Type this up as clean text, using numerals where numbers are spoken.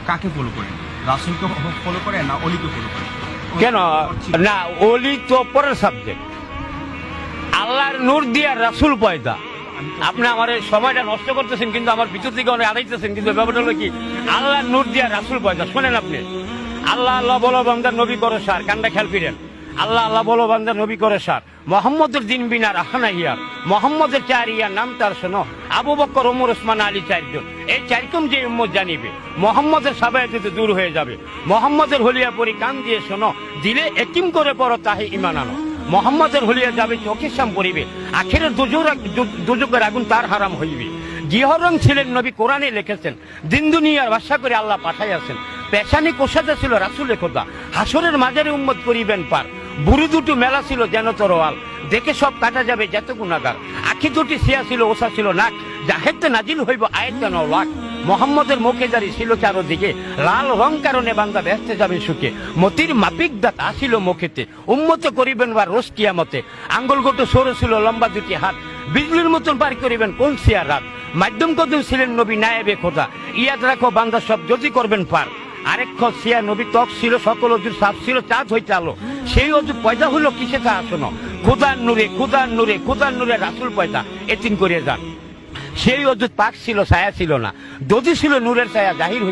কাকে ফলো করেন? রাসূলকে ফলো করেন না অলিকে ফলো করেন? কেন না, অলি তো পরের সাবজেক্ট। আল্লাহর নূর দিয়া রাসূল পয়দা। আপনি আমার এই সময়টা নষ্ট করতেছেন, কিন্তু আমার ভিতর থেকে অনেক আড়াইতেছেন। কিন্তু ব্যাপারটা হলো কি, আল্লাহর নূর দিয়া রাসূল পয়দা। শোনেন আপনি, আল্লাহ আল্লাহ বলো বান্দার নবী করে সার, কানটা খেয়াল করেন। আল্লাহ আল্লাহ বলো বান্দার নবী করে সার। মোহাম্মদের দিন বিনা রাখানা ইয়ার, মোহাম্মদের 4 ইয়ার নাম তার শোনো। আবু বকর, ওমর, ওসমান, আলী 4 জন। এই 4 যে উম্মত জানিবে, মোহাম্মদের সাবায়াতে দূর হয়ে যাবে। মোহাম্মদের হলিয়া পরি কান দিয়ে শোনো, দিলে একিম করে পড়ো তাহে ঈমান আনো। মোহাম্মদের হলিয়া যাবে চোখের সাম পড়িবে, আখেরের দুজকের আগুন তার হারাম হইবে। জিহরং ছিলেন নবী, কোরআনে লিখেছেন, দিন দুনিয়ার ভাষা করে আল্লাহ পাঠাইয়াছেন। পেশানি কোষাতে ছিল রাসূলে খোদা, হাসরের মাঝারে উম্মত করিবেন পার। বুড়ি দুটো মেলা ছিল যেন তরোয়াল, দেখে সব কাটা যাবে যত গুনাহগার। আখি দুটি সিয়া ছিল, ওসা ছিল নাক, জাহেতে নাজিল হইব আয়াত 9 লাখ। মোহাম্মদের মুখে দাড়ি ছিল চারদিকে, লাল রং কারণে বান্দা ব্যস্ত যাবে সুখে। মতির মাপিক দাঁত আসিল মুখেতে, উম্মত করিবেন বা রোজ কিয়ামতে। আঙ্গুল গোটো সরু ছিল, লম্বা দুটি হাত, বিজলির মতন পার করিবেন কোন সিয়ার রাত। মাধ্যম কদম ছিলেন নবী, নায়েবে খোদা, ইয়াদ রাখো বান্দা সব যদি করবেন পার। আরেক সিয়া নবী ত্বক ছিল, সকল অজুর সাফ ছিল, চাঁদ হইতে আলো। সেই অজু পয়দা হলো কিসে তা শোনো, খুদার নূরে খুদার নূরে খুদার নূরে রাসূল পয়দা, এতিম করে যান। সেই অজু পাক ছিল, ছায়া ছিল না, যদি ছিল নূরের ছায়া জাহির